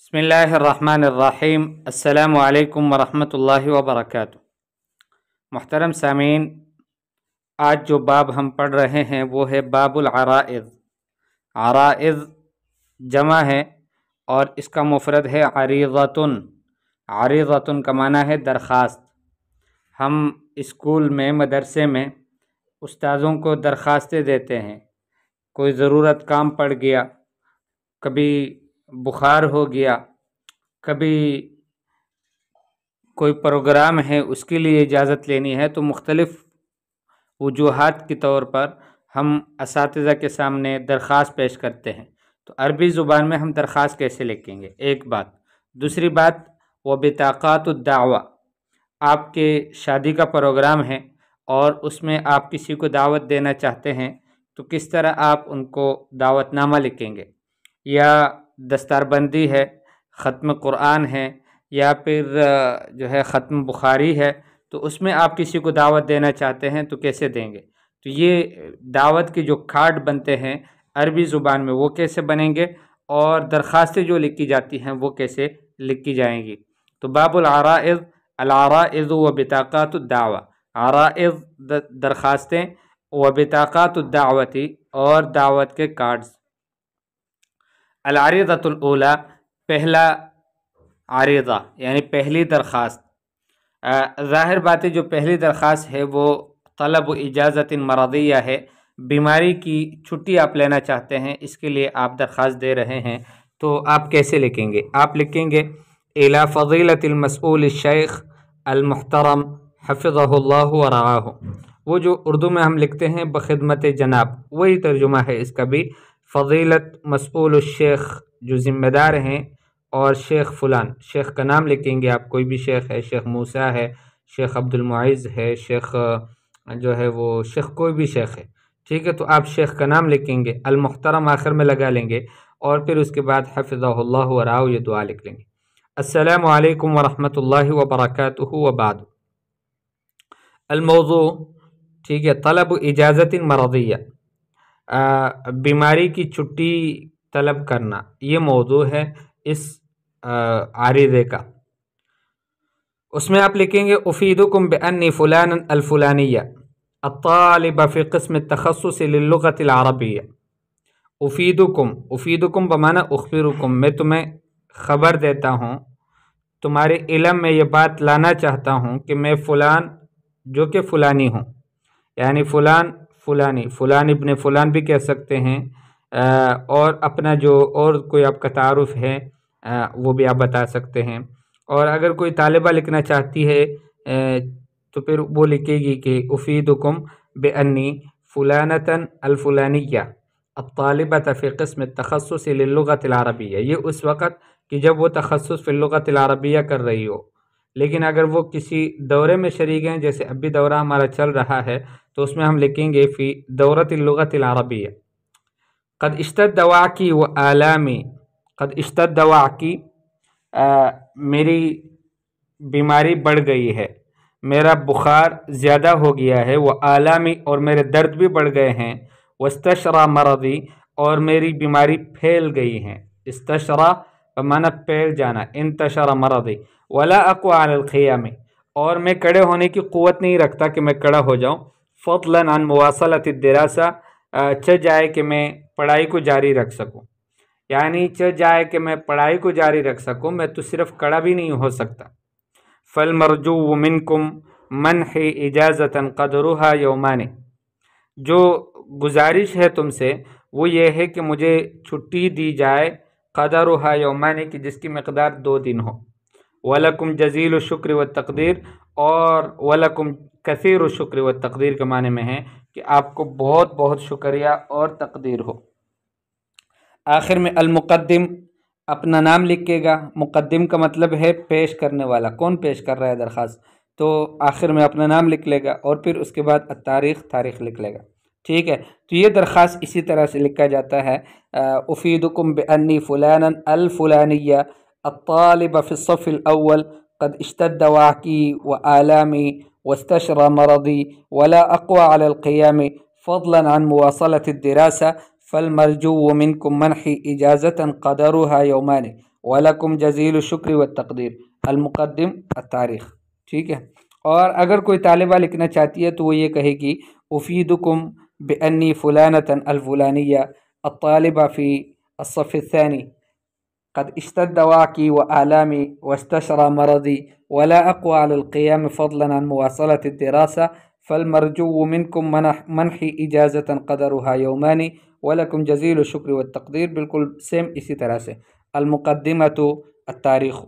बिस्मिल्लाहिर्रहमानिर्रहीम। अस्सलामु अलैकुम वरहमतुल्लाहि वबरकातुहू। मुहतरम सामीन, आज जो बाब हम पढ़ रहे हैं वो है बाबुल अराइज़। अराइज़ जमा है और इसका मुफरद है अरीज़तुन। अरीज़तुन का माना है दरख्वास्त। हम स्कूल में, मदरसे में उस्ताज़ों को दरख्वास्तें देते हैं। कोई ज़रूरत काम पड़ गया, कभी बुखार हो गया, कभी कोई प्रोग्राम है उसके लिए इजाज़त लेनी है, तो मुख्तलिफ़ वजूहात के तौर पर हम असातिज़ा के सामने दरख्वास्त पेश करते हैं। तो अरबी ज़ुबान में हम दरख्वास्त कैसे लिखेंगे, एक बात। दूसरी बात, व बिताक़ातुद्दावा, आपके शादी का प्रोग्राम है और उसमें आप किसी को दावत देना चाहते हैं तो किस तरह आप उनको दावतनामा लिखेंगे। या दस्तारबंदी है, ख़त्म कुरान है, या फिर जो है ख़त्म बुखारी है, तो उसमें आप किसी को दावत देना चाहते हैं तो कैसे देंगे। तो ये दावत के जो कार्ड बनते हैं अरबी ज़ुबान में वो कैसे बनेंगे और दरख्वास्तें जो लिखी जाती हैं वो कैसे लिखी जाएंगी। तो बाबुल अराइज़, अल अराइज़ व बिताक़ातुद्दावा, अराइज़ दरख्वास्तें, व बिताक़ातुद्दावती और दावत के कार्ड्स। अल अरीज़तुल ऊला, पहला अरीज़ा यानी पहली दरख्वास्त। ज़ाहिर बात है जो पहली दरख्वास्त है वो तलब इजाज़तिन मरदिया है, बीमारी की छुट्टी आप लेना चाहते हैं, इसके लिए आप दरख्वास्त दे रहे हैं। तो आप कैसे लिखेंगे, आप लिखेंगे इला फ़ज़ीलतिल मसऊल शेख अल मुहतरम हफ़िज़हुल्लाहु व रआहु। वो जो उर्दू में हम लिखते हैं बख़िदमत जनाब, वही तर्जुमा है इसका भी। फ़ज़ीलत मसऊल शेख, जो ज़िम्मेदार हैं, और शेख फ़ुलान, शेख का नाम लिखेंगे आप। कोई भी शेख है, शेख मूसा है, शेख अब्दुल मुइज़ है, शेख जो है वो शेख कोई भी शेख है, ठीक है। तो आप शेख का नाम लिखेंगे, अल मुहतरम आखिर में लगा लेंगे और फिर उसके बाद हफ़िज़हुल्लाहु व रआहु ये दुआ लिख लेंगे। अस्सलामु अलैकुम व रहमतुल्लाहि व बरकातुहू व बाद। अल मौज़ू, ठीक है, तलब इजाज़तिन मरदिया, बीमारी की छुट्टी तलब करना, ये मौजू है इस आरिज़े का। उसमें आप लिखेंगे उफ़ीदुकुम बिअन्नी फ़ुलान अल फ़ुलानिया अत्तालिब फ़ी क़िस्म तख़स्सुस लिल्लुग़तिल अरबिय्या। उफ़ीदुकुम, उफ़ीदुकुम बमाना उख़बिरुकुम, मैं तुम्हें ख़बर देता हूँ, तुम्हारे इल्म में ये बात लाना चाहता हूँ कि मैं फ़ुलान जो कि फ़ुलानी हूँ, यानी फ़ुलान फ़ुलानी, फ़ुलान इब्न फ़ुलान भी कह सकते हैं। और अपना जो और कोई आपका तारुफ़ है वो भी आप बता सकते हैं। और अगर कोई तालिबा लिखना चाहती है तो फिर वो लिखेगी कि उफ़ीदुकुम बिअन्नी फ़ुलानतन अल फ़ुलानिया अत्तालिबत फ़ी क़िस्म तख़स्सुस लिल्लुग़तिल अरबिय्या। ये उस वक़्त कि जब वो तख़स्सुस फ़िल लुग़तिल अरबिय्या कर रही हो। लेकिन अगर वो किसी दौरे में शरीक हैं, जैसे अभी दौरा हमारा चल रहा है, तो उसमें हम लिखेंगे फ़ी दौरतिल लुग़तिल अरबिय्या। क़द इश्तद्द वाकी व आलामी, क़द इश्तद्द वाकी, मेरी बीमारी बढ़ गई है, मेरा बुखार ज़्यादा हो गया है। वो आलामी, और मेरे दर्द भी बढ़ गए हैं। वस्तशरा मरदी, और मेरी बीमारी फैल गई है। इस्तशरा बमाना फैल जाना, इंतशरा मरदी। वला अक़वा अलल क़ियाम, और मैं खड़े होने की क़ुव्वत नहीं रखता कि मैं खड़ा हो जाऊँ। फ़ज़लन अन मुवासलतिद दिरासा, च जाए कि मैं पढ़ाई को जारी रख सकूँ, यानी च जाए कि मैं पढ़ाई को जारी रख सकूँ, मैं तो सिर्फ़ खड़ा भी नहीं हो सकता। फ़ल मरजू मिनकुम मनहि इजाज़तन क़दरुहा यौमानी, जो गुजारिश है तुमसे वो ये है कि मुझे छुट्टी दी जाए, क़दरुहा यौमानी, की जिसकी मक़दार 2 दिन हो। वलकुम जज़ीलु शुक्र व तक़दीर, और वलकुम कसीरु शुक्र व तक़दीर के माने में है कि आपको बहुत बहुत शुक्रिया और तक़दीर हो। आखिर में अल मुक़द्दिम, अपना नाम लिखेगा। मुक़द्दिम का मतलब है पेश करने वाला, कौन पेश कर रहा है दरख्वास्त, तो आखिर में अपना नाम लिख लेगा और फिर उसके बाद तारीख़, तारीख़ लिख लेगा, ठीक है। तो ये दरख्वास्त इसी तरह से लिखा जाता है। उफ़ीदुकुम बिअन्नी फ़ुलानन अल फ़ुलानिया अत्तालिब फ़ी स्सफ़िल अव्वल क़द इश्तद्द वाकी व आलामी वस्तशरा मरदी वला अक़वा अलल क़ियाम फ़ज़लन अन मुवासलतिद दिरासा फ़ल मरजू मिनकुम मनहि इजाज़तन क़दरुहा यौमानी वलकुम जज़ील शुक्र व तक़दीर अलमुक़द्दिम अत्तारिख़। ठीक है। और अगर कोई तालिबा लिखना चाहती है तो वो ये कहेगी उफ़ीदुकुम बिअन्नी फ़ुलानतन अलफ़ुलानिया अत्तालिबा फ़ी अस्सफ़ अत्तानी क़द इश्तद्द वाक़ी व आलामी वस्तशरा मरदी वला अक़वा अलल क़ियाम फ़ज़लन अन मुवासलत अद्दिरासा फ़लमरजू मिनकुम मनही इजाज़तन क़दरुहा यौमानी वलकुम जज़ील शुक्र व तक़दीर। बिल्कुल सेम इसी तरह से अलमुक़द्दिमतु अत्तारीख़।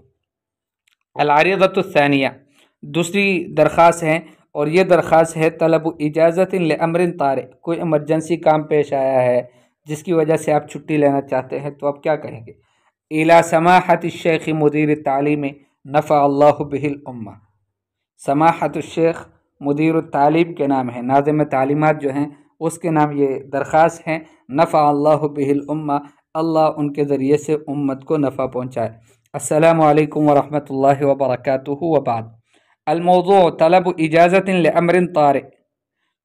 अल-अरीज़तु अत्तानिया दूसरी दरख्वास्त है, और ये दरख्वास्त है तलब इजाज़तिन लिअम्रिन तारि। कोई इमरजेंसी काम पेश आया है जिसकी वजह से आप छुट्टी लेना चाहते हैं, तो आप क्या कहेंगे? इला समाहति शेख मुदीर तालीम नफ़ा अल्लाहु बिहिल उम्मा। समाहतु शेख मुदीर तालीम के नाम है, नाज़िम तालीमात जो हैं उसके नाम ये दरख्वास्त हैं। नफ़ा अल्लाहु बिहिल उम्मा, अल्लाह उनके ज़रिए से उम्मत को नफ़ा पहुँचाए। अस्सलामु अलैकुम व रहमतुल्लाहि व बरकातुहु व बाद। अलमौज़ू तलब इजाज़तिन लिअम्रिन तारि,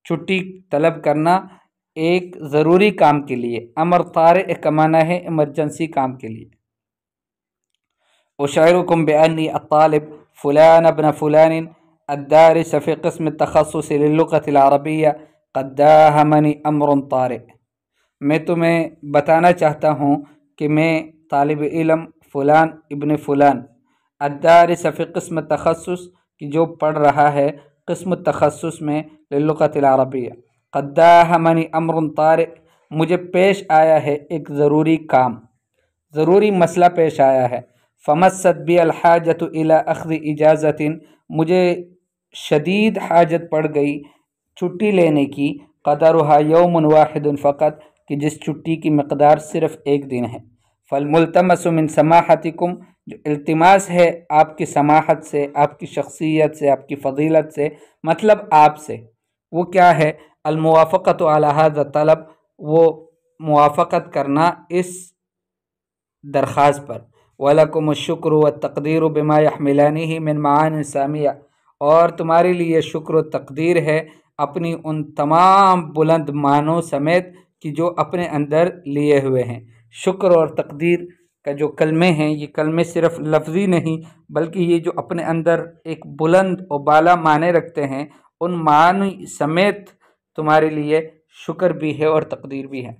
छुट्टी तलब करना एक ज़रूरी काम के लिए। अमर तारि का माना है इमरजेंसी काम के लिए। उशइरुकुम बिअन्नी अत्तालिब फ़ुलान इब्न फ़ुलान अद्दारिस फ़ी क़िस्म तख़स्सुस लिल्लुग़तिल अरबिय्या क़द दाहमनी अम्रुन तारि। मैं तुम्हें बताना चाहता हूँ कि मैं तालिब इल्म फ़ुलान इब्न फ़ुलान अद्दारिस फ़ी क़िस्म तख़स्सुस कि जो पढ़ रहा है क़िस्म तख़स्सुस में लिल्लुग़तिल अरबिय्या क़द दाहमनी अम्रुन तारि, मुझे पेश आया है एक ज़रूरी काम, ज़रूरी मसला पेश आया है। फ़मस्सत बी अल हाजतु इला अख़्ज़ि इजाज़तिन, मुझे शदीद हाजत पड़ गई छुट्टी लेने की। क़दरुहा यौमुन वाहिदुन फ़क़त, कि जिस छुट्टी की मक़दार सिर्फ़ एक दिन है। फ़लमुल्तमसु मिन समाहतिकुम, जो इल्तिमास है आपकी समाहत से, आपकी शख्सियत से, आपकी फ़जीलत से, मतलब आपसे, वो क्या है? अलमुवाफ़क़तु अला हाज़ा तलब, वो मुवाफ़क़त करना इस दरख्वास्त पर। वलकुम शुक्र व तक़दीर बिमा यहमिलानिही मिन माआन सामिया, और तुम्हारे लिए शुक्र व तक़दीर है अपनी उन तमाम बुलंद मानों समेत कि जो अपने अंदर लिए हुए हैं। शुक्र और तक़दीर का जो कलमे हैं, ये कलमे सिर्फ़ लफ्ज़ी नहीं बल्कि ये जो अपने अंदर एक बुलंद और बाला माने रखते हैं, उन मानी समेत तुम्हारे लिए शुक्र भी है और तक़दीर भी है।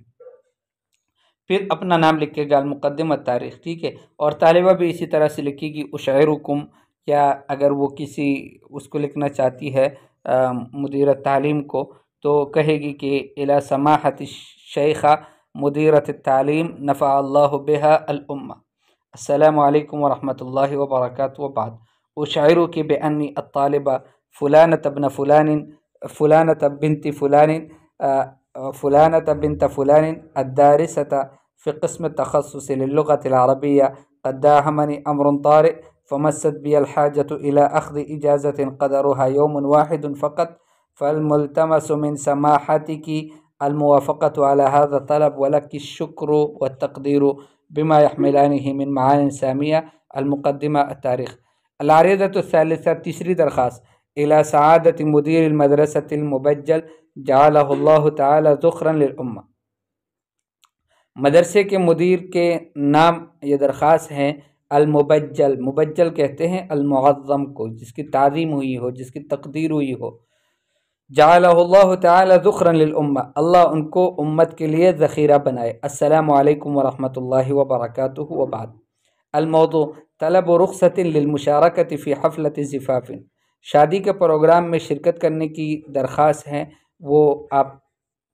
फिर अपना नाम लिखेगा अलमुक़द्दिम अत्तारिख़। ठीक है। और तालिबा भी इसी तरह से लिखेगी उशइरुकुम, या अगर वो किसी उसको लिखना चाहती है मुदीर तालीम को, तो कहेगी कि इला समाहति शेखा मुदीरत तालीम नफ़ा अल्लाहु बिहा अल उम्मा। अस्सलामु अलैकुम व रहमतुल्लाहि व बरकातुहू व बाद। उशइरुकी बिअन्नी अत्तालिबा फ़ुलानत इब्न फ़ुलान फ़ुलानत बिन्त फ़ुलान फ़ुलानत बिन्त फ़ुलान अद्दारिसत फ़ी क़िस्म तख़स्सुस लिल्लुग़तिल अरबिय्या क़द दाहमनी अम्रुन तारि फ़मस्सत बी अल हाजतु इला अख़्ज़ि इजाज़तिन क़दरुहा यौमुन वाहिदुन फ़क़त फ़लमुल्तमसु मिन समाहतिकी अलमुवाफ़क़तु अला हाज़ा तलब वलकी शुक्र व तक़दीर बिमा यहमिलानिही मिन माआन सामिया अलमुक़द्दिमा अत्तारिख़। अल-अरीज़तु अत्सालिसा तीसरी दरख्वास्त इला सआदति मुदीरिल मदरसतिल मुबज्जल जअलहुल्लाहु तआला ज़ुख़रन लिल उम्मा। मदरसे के मुदीर के नाम ये दरख्वास्त हैं अल-मुबज्जल, मुबज्जल कहते हैं अल-मुअज़्ज़म को, जिसकी ताज़ीम हुई हो, जिसकी तक़दीर हुई हो। जअलहुल्लाहु तआला ज़ुख़रन लिल उम्मा, अल्लाह उनको उम्मत के लिए ज़ख़ीरा बनाए। अस्सलामु अलैकुम व रहमतुल्लाहि व बरकातुहू व बाद। अलमौज़ू तलब रुख़्सतिन लिल मुशारकति फ़ी हफ़लति ज़िफ़ाफ़िन, शादी के प्रोग्राम में शिरकत करने की दरख्वास्त है, वो आप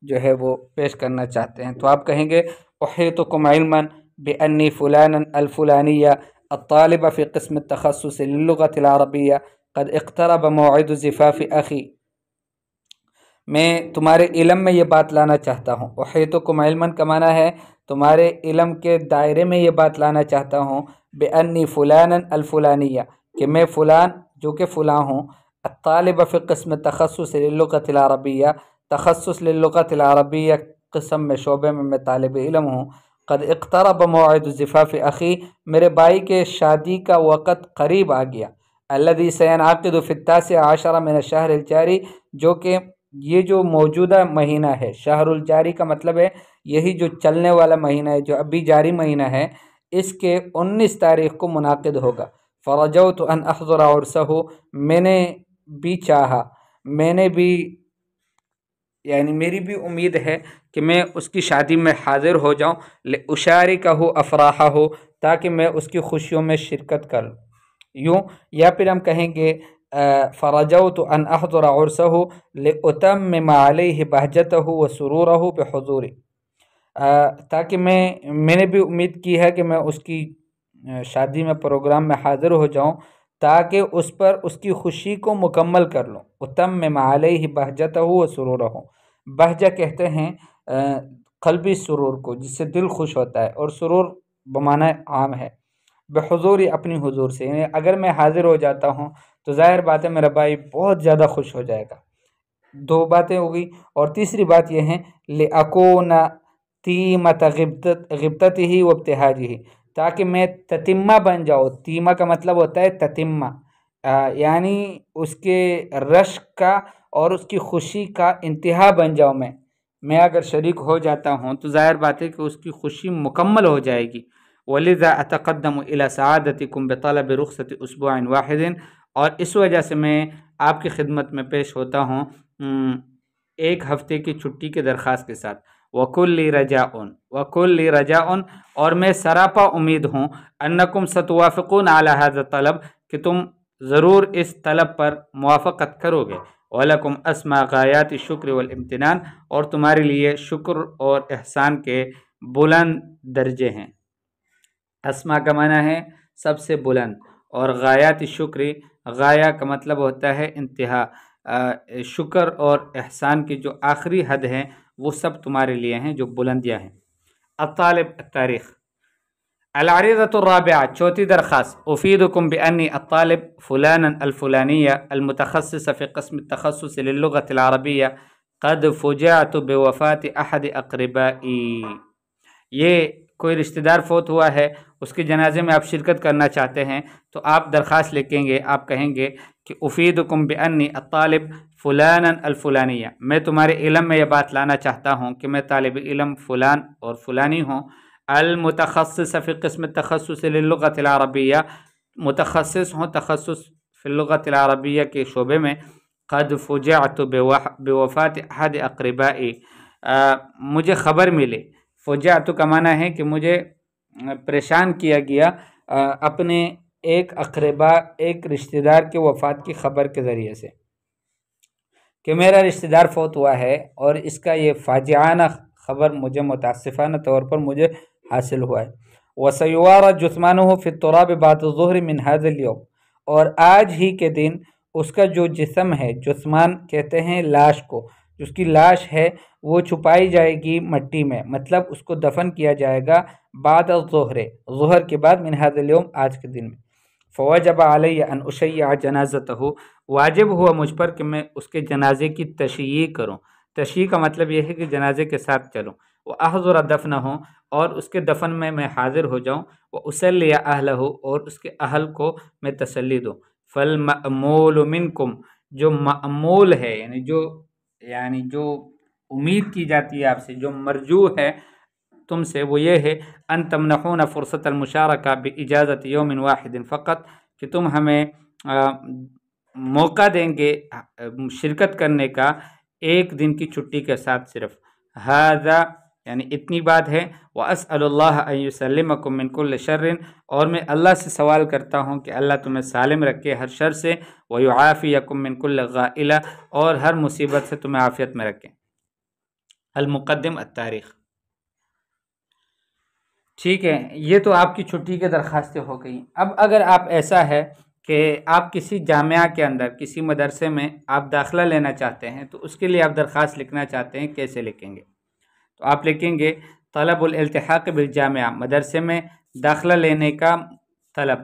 जो है वो पेश करना चाहते हैं, तो आप कहेंगे उहीतुकुम इल्मन बिअन्नी फ़ुलानन अल-फ़ुलानिया अत्तालिबा फ़ी क़िस्म तख़स्सुस लिल्लुग़तिल अरबिय्या क़द इक़्तरब मौइदु ज़िफ़ाफ़ि अख़ी। मैं तुम्हारे इल्म में ये बात लाना चाहता हूँ। उहीतुकुम इल्मन का माना है तुम्हारे इल्म के दायरे में ये बात लाना चाहता हूँ। बिअन्नी फ़ुलानन अल-फ़ुलानिया, कि मैं फ़ुलान जो कि फ़ुलां हूँ, अत्तालिबा फ़ी क़िस्म तख़स्सुस लिल्लुग़तिल अरबिय्या, तख़स्सुस लिल्लुग़तिल अरबिय्या क़िस्म में शोबे में मैं तालिब इल्म हूँ। क़द इक़्तरब मौइदु ज़िफ़ाफ़ि अख़ी, मेरे भाई के शादी का वक़्त क़रीब आ गया। अल्लज़ी सयनअक़िदु फ़ी अत्तासिअ अशर मिन अश-शहरिल जारी, जो कि ये जो मौजूदा महीना है, शहरुल जारी का मतलब है यही जो चलने वाला महीना है, जो अभी जारी महीना है, اس کے 19 تاریخ کو منعقد ہوگا۔ فرجوت ان احضر عرسہ، میں نے بھی چاہا، میں نے بھی یعنی میری بھی امید ہے کہ میں اس کی شادی میں حاضر ہو جاؤں، لاشارکہ افراحہ، تاکہ میں اس کی خوشیوں میں شرکت کروں۔ یوں، یا پھر ہم کہیں گے فرجوت ان احضر عرسہ لاتمم علیہ بہجتہ وسرورہ بحضوری، تاکہ میں نے بھی امید کی ہے کہ میں اس کی شادی میں پروگرام میں حاضر ہو جاؤں تاکہ اس پر اس کی خوشی کو مکمل کر لوں۔ اتمم علیہ بہجتہ وسرورہ، بہجہ کہتے ہیں قلبی سرور کو، جس سے دل خوش ہوتا ہے، اور سرور بمعنی عام ہے، بحضوری، اپنی حضور سے، یعنی اگر میں حاضر ہو جاتا ہوں تو ظاہر بات ہے میرا بھائی بہت زیادہ خوش ہو جائے گا۔ 2 باتیں ہو گئی، اور تیسری بات یہ ہے لأکون تیمۃ غبطتہ وابتہاجہ، تاکہ میں تتمہ بن جاؤں۔ تیمہ کا مطلب ہوتا ہے تتمہ، یعنی اس کے رشک کا اور اس کی خوشی کا انتہا بن جاؤں میں اگر شریک ہو جاتا ہوں تو ظاہر بات ہے کہ اس کی خوشی مکمل ہو جائے گی۔ وَلِذَا أَتَقَدَّمُ إِلَى سَعَادَتِكُمْ بِطَلَبِ رُخْصَةِ أُسْبُوعٍ وَاحِدٍ، اور اس وجہ سے میں آپ کی خدمت میں پیش ہوتا ہوں 1 ہفتے کی چھٹی کے درخواست کے ساتھ۔ وَكُلِّ رَجَاءٌ، اور میں سراپا امید ہوں، أَنَّكُمْ سَتُوَافِقُونَ عَلَى هَذَا الطَّلَب، کہ تم ضرور اس طلب پر موافقت کرو گے۔ وَلَكُمْ أَسْمَى غَایَاتِ الشُّکْرِ وَالِامْتِنَان، اور تمہارے لیے شکر اور احسان کے بلند درجے ہیں۔ اسما کا معنی ہے سب سے بلند، اور غایات شکری، غایہ کا مطلب ہوتا ہے انتہا، شکر اور احسان کی جو آخری حد ہے وہ سب تمہارے لیے ہیں جو بلندیاں ہیں۔ الطالب التاریخ، العریضۃ الرابعہ، 4تھی درخواست، افیدکم بانی الطالب فلانا الفلانیہ المتخصص فی قسم التخصص للغة العربیہ قد فجعت بوفات احد اقربائی، یہ کوئی رشتہ دار فوت ہوا ہے، اس کے جنازے میں آپ شرکت کرنا چاہتے ہیں تو آپ درخواست لکھیں گے، آپ کہیں گے کہ افیدکم بانی الطالب فلانا الفلانیہ، میں تمہارے علم میں یہ بات لانا چاہتا ہوں کہ میں طالب علم فلان اور فلانی ہوں، المتخصص فی قسم التخصص للغة العربیہ، متخصص ہوں تخصص فی اللغة العربیہ کے شعبے میں، قد فجعت بوفات احد اقربائی، مجھے خبر ملے، فجعت کا معنی ہے کہ مجھے پریشان کیا گیا اپنے ایک اقربا، ایک رشتہ دار کے وفات کی خبر کے ذریعے سے، کہ میرا رشتہ دار فوت ہوا ہے، اور اس کا یہ فاجعانہ خبر مجھے متاسفانہ طور پر مجھے حاصل ہوا ہے۔ وَسَيُوَارَ جُثْمَانُهُ فِي التُّرَابِ بَعْدَ الظُّهْرِ مِنْ هَذَا الْيَوْمِ، اور آج ہی کے دن اس کا جو جسم ہے، جثمان کہتے ہیں لاش کو، اس کی لاش ہے وہ چھپائی جائے گی مٹی میں، مطلب اس کو دفن کیا جائے گا بعد الظہر، ظہر کے بعد، من هذا اليوم، آج کے دن میں۔ فوجب علی ان اشیع جنازتہ، واجب ہوا مجھ پر کہ میں اس کے جنازے کی تشییع کروں۔ تشییع کا مطلب یہ ہے کہ جنازے کے ساتھ چلوں، واحضر دفنہ، اور اس کے دفن میں حاضر ہو جاؤں، واسلی اہلہ، اور اس کے اہل کو میں تسلی دوں۔ فالمأمول منکم، جو مأمول ہے یعنی جو امید کی جاتی ہے آپ سے، جو مرجو ہے تم سے، وہ یہ ہے ان تمنحون فرصت المشارکہ باجازت یوم واحد فقط، کہ تم ہمیں موقع دیں گے شرکت کرنے کا 1 دن کی چھٹی کے ساتھ صرف۔ ھذا یعنی اتنی بات ہے۔ واسأل اللہ ان یسلمکم من کل شر، اور میں اللہ سے سوال کرتا ہوں کہ اللہ تمہیں سالم رکھے ہر شر سے، ویعافیکم من کل غائلہ، اور ہر مصیبت سے تمہیں عافیت میں رکھے۔ المقدم التاریخ، ٹھیک ہے، یہ تو آپ کی چھٹی کی درخواستیں ہو گئیں۔ اب اگر آپ ایسا ہے کہ آپ کسی جامعہ کے اندر، کسی مدرسے میں آپ داخلہ لینا چاہتے ہیں تو اس کے لیے آپ درخواست لکھنا چاہتے ہیں، کیسے لکھیں گے؟ تو آپ لکھیں گے طلب الالتحاق بالجامعہ، مدرسے میں داخلہ لینے کا طلب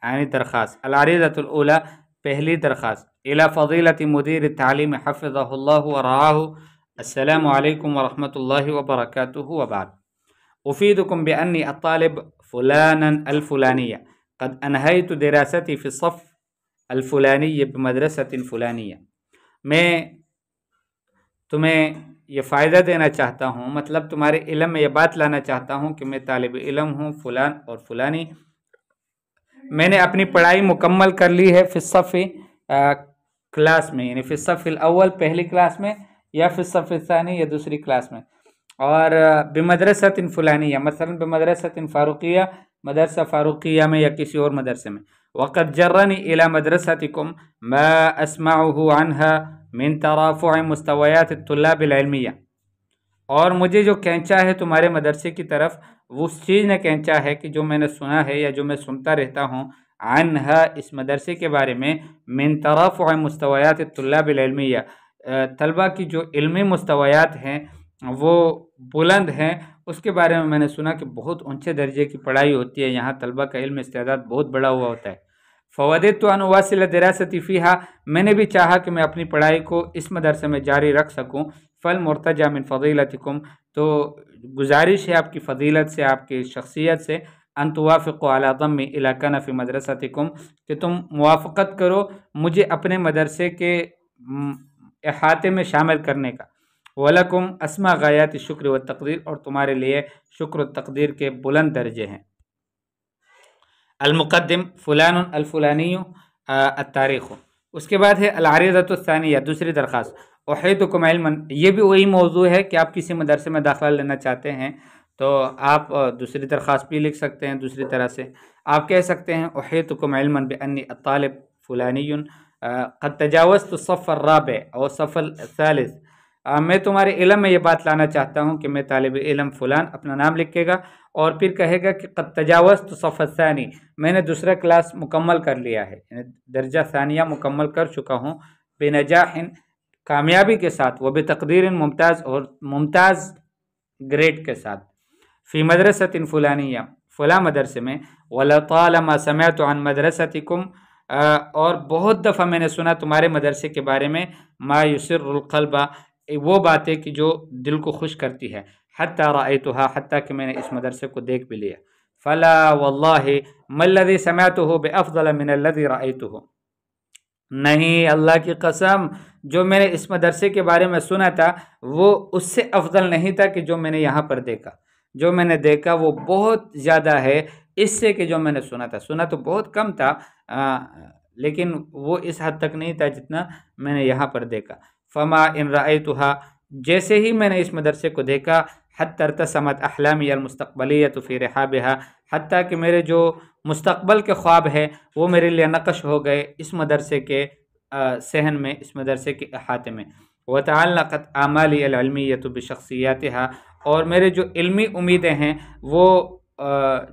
یعنی درخواست۔ العریضۃ الاولی، پہلی درخواست، الی فضیلۃ مدیر التعلیم حفظہ اللہ ورعاہ، السلام علیکم ورحمۃ اللہ وبرکاتہ، وبعد۔ افیدکم بانی الطالب فلانا الفلانیہ قد انہیت دراستي في الصف الفلانی بمدرسة فلانیہ، میں تمہیں یہ فائدہ دینا چاہتا ہوں، مطلب تمہارے علم میں یہ بات لانا چاہتا ہوں کہ میں طالب علم ہوں فلان اور فلانی، میں نے اپنی پڑھائی مکمل کر لی ہے فی الصف کلاس میں، یعنی فی الصف الاول پہلی کلاس میں، یا فی الصف الثانی یا دوسری کلاس میں، اور بمدرسۃ فلانیہ، مثلا بمدرسۃ فاروقیہ، مدرسہ فاروقیہ میں یا کسی اور مدرسے میں، وقد جرنی الی مدرستکم ما اسمعه عنها من ترافع مستویات الطلاب العلمیہ، اور مجھے جو کھینچا ہے تمہارے مدرسے کی طرف، وہ اس چیز نے کھینچا ہے کہ جو میں نے سنا ہے یا جو میں سنتا رہتا ہوں، عنہا اس مدرسے کے بارے میں، من ترافع مستویات الطلاب العلمیہ، طلبہ کی جو علمی مستویات ہیں وہ بلند ہیں، اس کے بارے میں نے سنا کہ بہت اونچے درجے کی پڑھائی ہوتی ہے، یہاں طلبہ کا علم استعداد بہت بڑا ہوا ہوتا ہے۔ فوددت ان اواصل دراستي فيها، میں نے بھی چاہا کہ میں اپنی پڑھائی کو اس مدرسے میں جاری رکھ سکوں۔ فالمرتجى من فضیلتکم، تو گزارش ہے آپ کی فضیلت سے، آپ کی شخصیت سے، ان توافقوا على ضم الى کنف مدرستکم، کہ تم موافقت کرو مجھے اپنے مدرسے کے احاطے میں شامل کرنے کا۔ وَلَكُمْ اسما غایات الشکر والتقدیر، اور تمہارے لیے شکر و تقدیر کے بلند درجے ہیں۔ المقدم فلان الفلانی التاریخ، اس کے بعد ہے العریضۃ الثانیہ، دوسری درخواست، احیطکم علما، یہ بھی وہی موضوع ہے کہ آپ کسی مدرسے میں داخلہ لینا چاہتے ہیں تو آپ دوسری درخواست بھی لکھ سکتے ہیں دوسری طرح سے، آپ کہہ سکتے ہیں احیطکم علما بانی الطالب فلانی قد تجاوزت الصف الرابع او الصف الثالث، میں تمہارے علم میں یہ بات لانا چاہتا ہوں کہ میں طالب علم فلان اپنا نام لکھے گا، اور پھر کہے گا کہ قد تجاوزت الصف الثانی، میں نے دوسرا کلاس مکمل کر لیا ہے، یعنی درجہ ثانیہ مکمل کر چکا ہوں، بنجاح، کامیابی کے ساتھ، و بتقدیر ممتاز، اور ممتاز گریڈ کے ساتھ، فی مدرسۃ فلانیہ، فلاں مدرسے میں، ولطالما سمعت عن مدرستکم، اور بہت دفعہ میں نے سنا تمہارے مدرسے کے بارے میں، ما یسر القلب، وہ باتیں کہ جو دل کو خوش کرتی ہے، حتی رأیتها، حتیٰ کہ میں نے اس مدرسے کو دیکھ بھی لیا، فلا واللہ ما الذی سمعته بافضل من الذی رأیته، نہیں اللہ کی قسم، جو میں نے اس مدرسے کے بارے میں سنا تھا وہ اس سے افضل نہیں تھا کہ جو میں نے یہاں پر دیکھا، جو میں نے دیکھا وہ بہت زیادہ ہے اس سے کہ جو میں نے سنا تھا، سنا تو بہت کم تھا لیکن وہ اس حد تک نہیں تھا جتنا میں نے یہاں پر دیکھا۔ فما ان رأیتها، جیسے ہی میں نے اس مدرسے کو دیکھا، حتی ارتسمت احلامی المستقبلیۃ فی رحابها، حتیٰ کہ میرے جو مستقبل کے خواب ہے وہ میرے لیے نقش ہو گئے اس مدرسے کے صحن میں، اس مدرسے کے احاطے میں۔ وتعلقت آمالی العلمیۃ بشخصیاتها، اور میرے جو علمی امیدیں ہیں وہ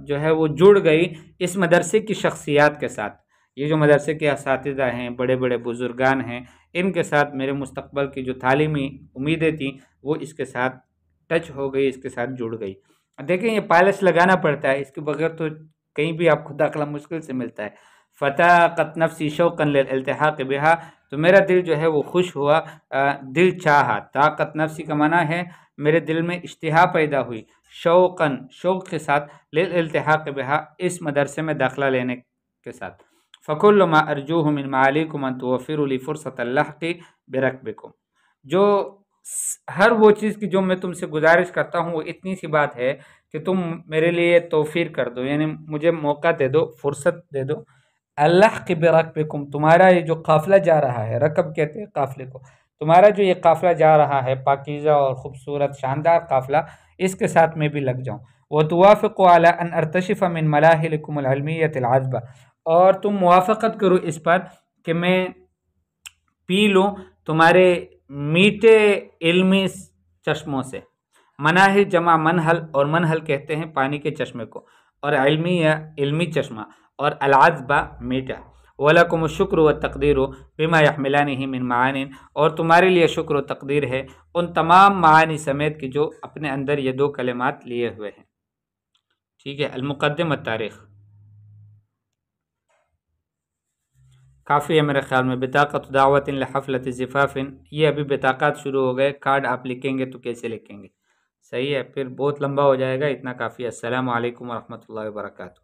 جو ہے وہ جڑ گئی اس مدرسے کی شخصیات کے ساتھ، یہ جو مدرسے کے اساتذہ ہیں، بڑے بڑے بزرگان ہیں، ان کے ساتھ میرے مستقبل کی جو تعلیمی امیدیں تھیں وہ اس کے ساتھ ٹچ ہو گئی، اس کے ساتھ جڑ گئی۔ دیکھیں یہ پالش لگانا پڑتا ہے، اس کے بغیر تو کہیں بھی آپ کو داخلہ مشکل سے ملتا ہے۔ فتاقت نفسی شوقا للالتحاق بها، تو میرا دل جو ہے وہ خوش ہوا، دل چاہا، طاقت نفسی کا معنی ہے میرے دل میں اشتہا پیدا ہوئی، شوقاً، شوق کے ساتھ، للالتحاق بها، اس مدرسے میں داخلہ لینے کے ساتھ۔ فکل ما ارجوہ من معالیکم ان توفروا لی فرصۃ اللحق برکبکم، جو ہر وہ چیز کی جو میں تم سے گزارش کرتا ہوں وہ اتنی سی بات ہے کہ تم میرے لیے توفیر کر دو، یعنی مجھے موقع دے دو، فرصت دے دو، اللحق برکبکم، تمہارا یہ جو قافلہ جا رہا ہے، رکب کہتے ہیں قافلے کو، تمہارا جو یہ قافلہ جا رہا ہے پاکیزہ اور خوبصورت شاندار قافلہ، اس کے ساتھ میں بھی لگ جاؤں۔ وتوافقوا علی ان ارتشف من ملاحلکم العلمیۃ العذبہ، اور تم موافقت کرو اس پر کہ میں پی لوں تمہارے میٹھے علمی چشموں سے، مناہل جمع منہل، اور منہل کہتے ہیں پانی کے چشمے کو، اور علمی چشمہ، اور العذبہ میٹھا۔ وَلَكُمُ الشُّكْرُ وَالتَّقْدِيرُ بِمَا يَحْمِلَانِهِ مِن مَعَانٍ، اور تمہارے لیے شکر و تقدیر ہے ان تمام معانی سمیت کہ جو اپنے اندر یہ دو کلمات لیے ہوئے ہیں۔ ٹھیک ہے، المقدم التاریخ کافی ہے میرے خیال میں۔ بطاقت دعوت لحفلۃ زفاف، یہ ابھی بطاقات شروع ہو گئے، کارڈ آپ لکھیں گے تو کیسے لکھیں گے؟ صحیح ہے، پھر بہت لمبا ہو جائے گا، اتنا کافی ہے۔ السلام علیکم ورحمۃ اللہ وبرکاتہ۔